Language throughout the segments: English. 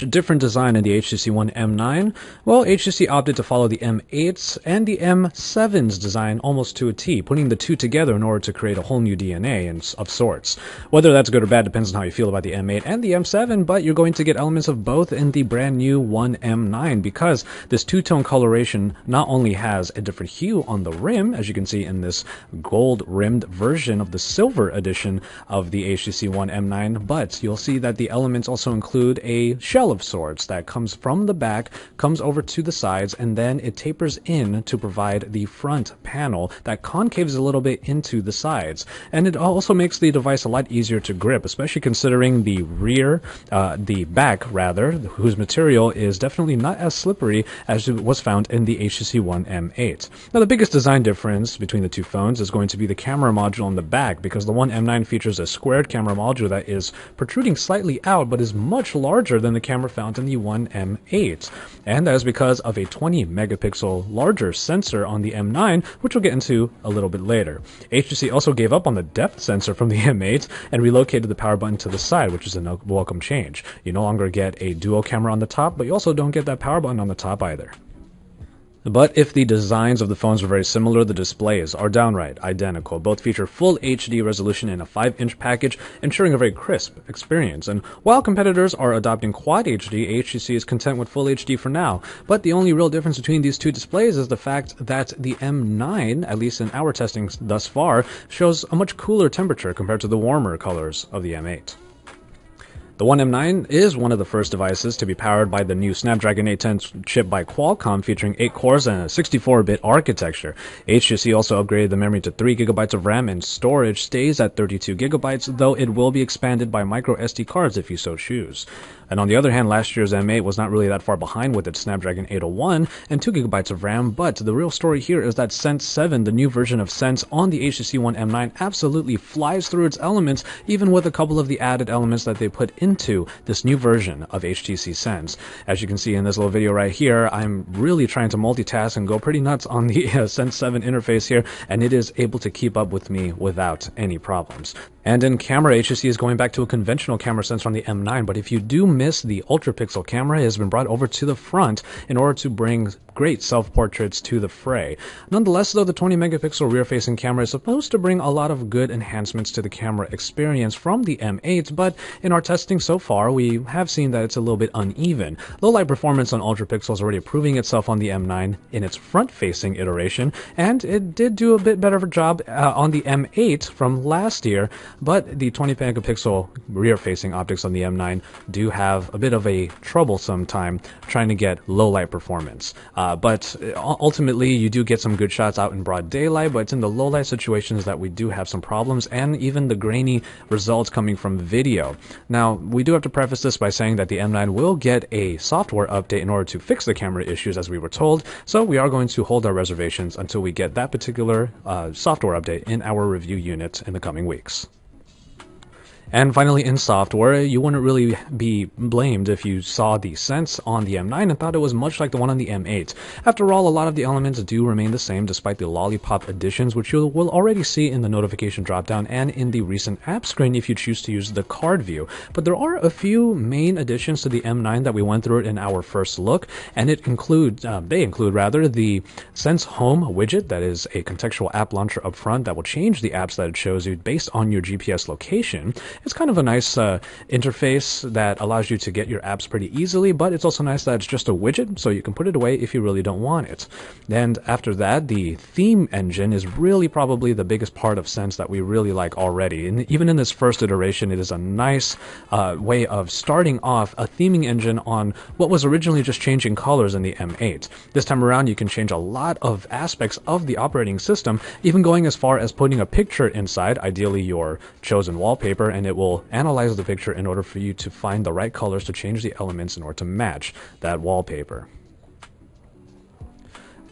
Different design in the HTC One M9. Well, HTC opted to follow the M8's and the M7's design almost to a T, putting the two together in order to create a whole new DNA of sorts. Whether that's good or bad depends on how you feel about the M8 and the M7, but you're going to get elements of both in the brand new One M9 because this two-tone coloration not only has a different hue on the rim, as you can see in this gold-rimmed version of the silver edition of the HTC One M9, but you'll see that the elements also include a shell of sorts that comes from the back, comes over to the sides, and then it tapers in to provide the front panel that concaves a little bit into the sides. And it also makes the device a lot easier to grip, especially considering the back, whose material is definitely not as slippery as it was found in the HTC One M8. Now, the biggest design difference between the two phones is going to be the camera module on the back, because the One M9 features a squared camera module that is protruding slightly out, but is much larger than the camera found in the One M8. And that is because of a 20 megapixel larger sensor on the M9, which we'll get into a little bit later. HTC also gave up on the depth sensor from the M8 and relocated the power button to the side, which is a welcome change. You no longer get a dual camera on the top, but you also don't get that power button on the top either. But if the designs of the phones were very similar, the displays are downright identical. Both feature full HD resolution in a 5-inch package, ensuring a very crisp experience. And while competitors are adopting Quad HD, HTC is content with Full HD for now. But the only real difference between these two displays is the fact that the M9, at least in our testing thus far, shows a much cooler temperature compared to the warmer colors of the M8. The One M9 is one of the first devices to be powered by the new Snapdragon 810 chip by Qualcomm, featuring 8 cores and a 64-bit architecture. HTC also upgraded the memory to 3 GB of RAM, and storage stays at 32 GB, though it will be expanded by micro SD cards if you so choose. And on the other hand, last year's M8 was not really that far behind with its Snapdragon 801 and 2 GB of RAM, but the real story here is that Sense 7, the new version of Sense on the HTC One M9, absolutely flies through its elements, even with a couple of the added elements that they put into this new version of HTC Sense. As you can see in this little video right here, I'm really trying to multitask and go pretty nuts on the Sense 7 interface here, and it is able to keep up with me without any problems. And in camera, HTC is going back to a conventional camera sensor on the M9, but if you do miss the ultra-pixel camera, it has been brought over to the front in order to bring great self-portraits to the fray. Nonetheless, though, the 20 megapixel rear-facing camera is supposed to bring a lot of good enhancements to the camera experience from the M8, but in our testing so far, we have seen that it's a little bit uneven. Low-light performance on ultra-pixel is already proving itself on the M9 in its front-facing iteration, and it did do a bit better of a job on the M8 from last year, but the 20 megapixel rear-facing optics on the M9 do have a bit of a troublesome time trying to get low-light performance. But ultimately, you do get some good shots out in broad daylight, but it's in the low-light situations that we do have some problems, and even the grainy results coming from video. Now, we do have to preface this by saying that the M9 will get a software update in order to fix the camera issues, as we were told, so we are going to hold our reservations until we get that particular software update in our review unit in the coming weeks. And finally, in software, you wouldn't really be blamed if you saw the Sense on the M9 and thought it was much like the one on the M8. After all, a lot of the elements do remain the same despite the lollipop additions, which you will already see in the notification dropdown and in the recent app screen if you choose to use the card view. But there are a few main additions to the M9 that we went through in our first look, and they include the Sense Home widget, that is a contextual app launcher up front that will change the apps that it shows you based on your GPS location. It's kind of a nice interface that allows you to get your apps pretty easily, but it's also nice that it's just a widget, so you can put it away if you really don't want it. And after that, the theme engine is really probably the biggest part of Sense that we really like already. And even in this first iteration, it is a nice way of starting off a theming engine on what was originally just changing colors in the M8. This time around, you can change a lot of aspects of the operating system, even going as far as putting a picture inside, ideally your chosen wallpaper, and it will analyze the picture in order for you to find the right colors to change the elements in order to match that wallpaper.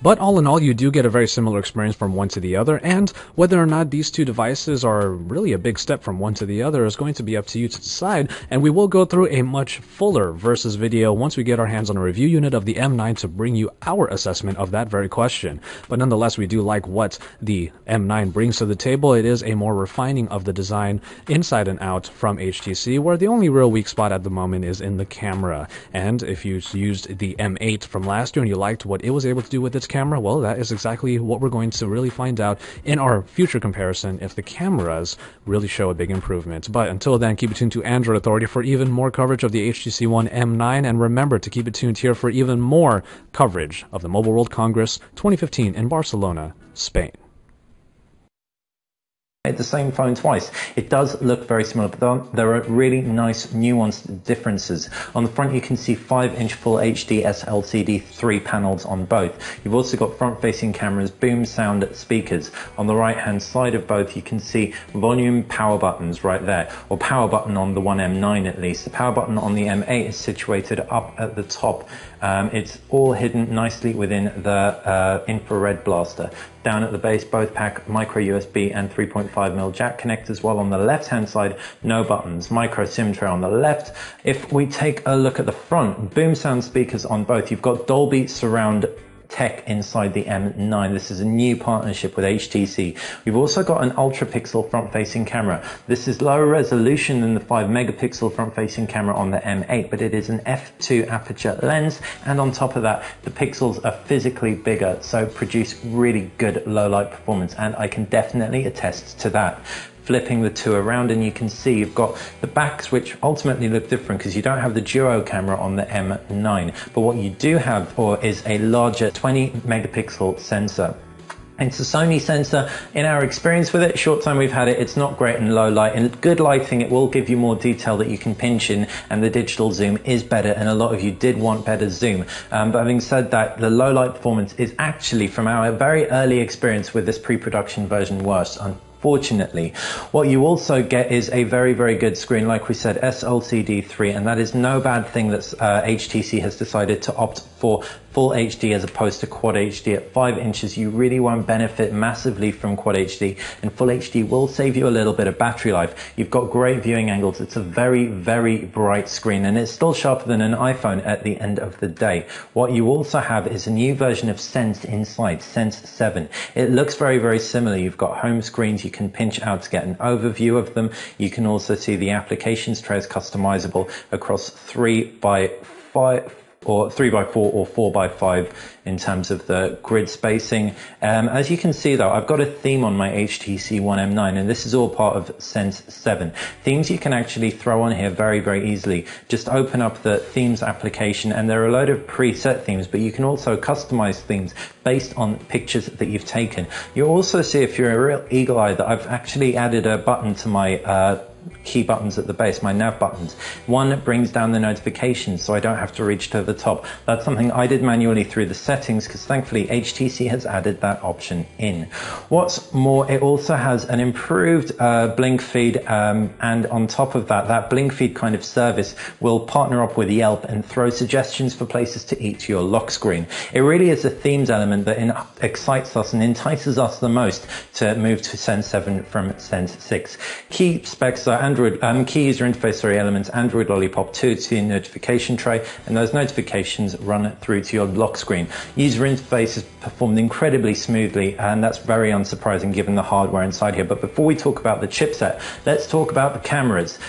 But all in all, you do get a very similar experience from one to the other, and whether or not these two devices are really a big step from one to the other is going to be up to you to decide, and we will go through a much fuller versus video once we get our hands on a review unit of the M9 to bring you our assessment of that very question. But nonetheless, we do like what the M9 brings to the table. It is a more refining of the design inside and out from HTC, where the only real weak spot at the moment is in the camera. And if you used the M8 from last year and you liked what it was able to do with its camera, well, that is exactly what we're going to really find out in our future comparison if the cameras really show a big improvement. But until then, keep it tuned to Android Authority for even more coverage of the HTC One M9, and remember to keep it tuned here for even more coverage of the Mobile World Congress 2015 in Barcelona, Spain. The same phone twice. It does look very similar, but there are really nice nuanced differences. On the front you can see 5-inch Full HD LCD 3 panels on both. You've also got front-facing cameras, boom sound speakers. On the right-hand side of both you can see volume power buttons right there, or power button on the One M9 at least. The power button on the M8 is situated up at the top. It's all hidden nicely within the infrared blaster. Down at the base, both pack micro USB and 3.5mm jack connectors, while on the left-hand side, no buttons, micro SIM tray on the left. If we take a look at the front, boom sound speakers on both. You've got Dolby Surround tech inside the M9. This is a new partnership with HTC. We've also got an ultra pixel front-facing camera. This is lower resolution than the 5-megapixel front-facing camera on the M8, but it is an f2 aperture lens, and on top of that, the pixels are physically bigger, so produce really good low light performance, and I can definitely attest to that. Flipping the two around and you can see you've got the backs, which ultimately look different because you don't have the duo camera on the M9, but what you do have is a larger 20-megapixel sensor. It's a Sony sensor. In our experience with it, short time we've had it, it's not great in low light. In good lighting, it will give you more detail that you can pinch in, and the digital zoom is better, and a lot of you did want better zoom. But having said that, the low light performance is actually, from our very early experience with this pre-production version, worse. Unfortunately, what you also get is a very, very good screen, like we said, SLCD 3, and that is no bad thing that HTC has decided to opt for Full HD as opposed to Quad HD. At 5 inches, you really won't benefit massively from Quad HD, and Full HD will save you a little bit of battery life. You've got great viewing angles. It's a very, very bright screen, and it's still sharper than an iPhone at the end of the day. What you also have is a new version of Sense inside, Sense 7. It looks very, very similar. You've got home screens. You can pinch out to get an overview of them. You can also see the applications tray is customizable across 3x5 or 3x4 or 4x5 in terms of the grid spacing. As you can see though, I've got a theme on my HTC One M9, and this is all part of Sense 7. Themes you can actually throw on here very, very easily. Just open up the themes application, and there are a load of preset themes, but you can also customize themes based on pictures that you've taken. You'll also see, if you're a real eagle eye, that I've actually added a button to my key buttons at the base, my nav buttons. One brings down the notifications so I don't have to reach to the top. That's something I did manually through the settings, because thankfully HTC has added that option in. What's more, it also has an improved blink feed, and on top of that, that blink feed kind of service will partner up with Yelp and throw suggestions for places to eat to your lock screen. It really is a themes element that excites us and entices us the most to move to Sense 7 from Sense 6. Key specs are Android, key user interface elements, Android Lollipop 2 to your notification tray, and those notifications run through to your lock screen. User interface is performed incredibly smoothly, and that's very unsurprising given the hardware inside here. But before we talk about the chipset, let's talk about the cameras.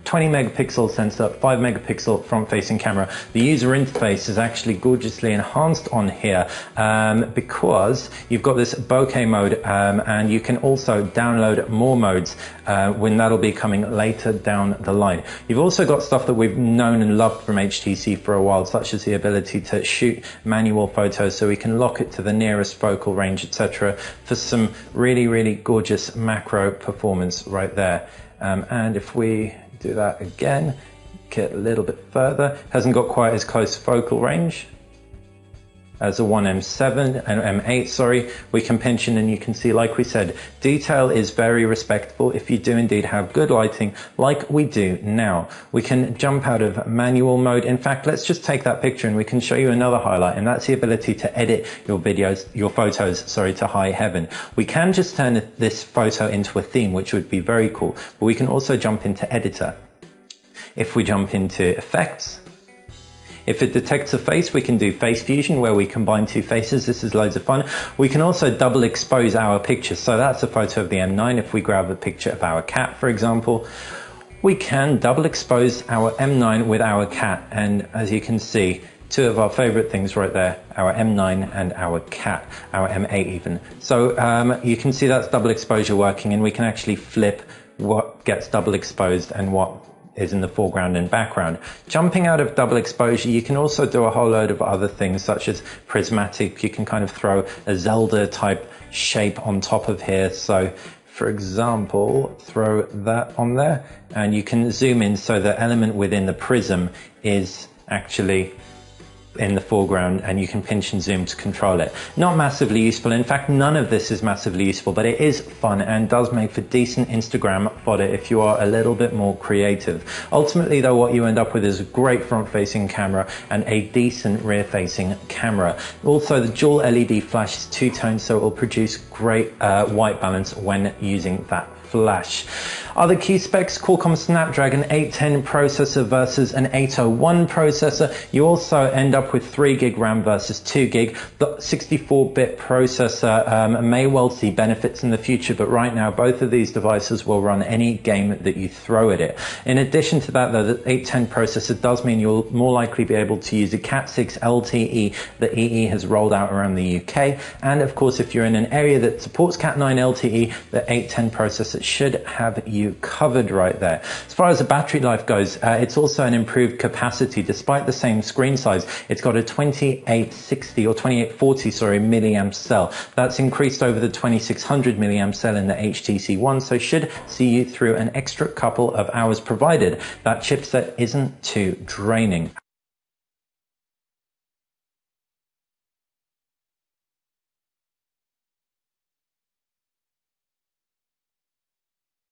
20 megapixel sensor, 5 megapixel front-facing camera. The user interface is actually gorgeously enhanced on here because you've got this bokeh mode, and you can also download more modes when that'll be coming later down the line. You've also got stuff that we've known and loved from HTC for a while, such as the ability to shoot manual photos, so we can lock it to the nearest focal range, etc., for some really, really gorgeous macro performance right there. And if we do that again, get a little bit further, hasn't got quite as close focal range. as a One M7 and M8, sorry, we can pinch in and you can see, like we said, detail is very respectable if you do indeed have good lighting like we do now. We can jump out of manual mode. In fact, let's just take that picture and we can show you another highlight, and that's the ability to edit your videos, your photos, sorry, to high heaven. We can just turn this photo into a theme, which would be very cool, but we can also jump into editor. If we jump into effects, if it detects a face, we can do face fusion where we combine two faces. This is loads of fun. We can also double expose our picture. So that's a photo of the M9. If we grab a picture of our cat, for example, we can double expose our M9 with our cat. And as you can see, two of our favorite things right there, our M9 and our cat, our M8 even. So you can see that's double exposure working, and we can actually flip what gets double exposed and what is in the foreground and background. Jumping out of double exposure, you can also do a whole load of other things such as prismatic. You can kind of throw a Zelda type shape on top of here. So for example, throw that on there and you can zoom in so the element within the prism is actually in the foreground, and you can pinch and zoom to control it. Not massively useful. In fact, none of this is massively useful, but it is fun and does make for decent Instagram fodder if you are a little bit more creative. Ultimately though, what you end up with is a great front-facing camera and a decent rear-facing camera. Also, the dual LED flash is two-tone, so it will produce great white balance when using that flash. Other key specs: Qualcomm Snapdragon 810 processor versus an 801 processor. You also end up with 3 gig RAM versus 2 gig. The 64-bit processor may well see benefits in the future, but right now both of these devices will run any game that you throw at it. In addition to that though, the 810 processor does mean you'll more likely be able to use a Cat 6 LTE that EE has rolled out around the UK. And of course, if you're in an area that supports Cat 9 LTE, the 810 processor should have you covered right there. As far as the battery life goes, it's also an improved capacity. Despite the same screen size, it's got a 2860 or 2840, sorry, milliamp cell. That's increased over the 2600 milliamp cell in the HTC One, so should see you through an extra couple of hours, provided that chipset isn't too draining.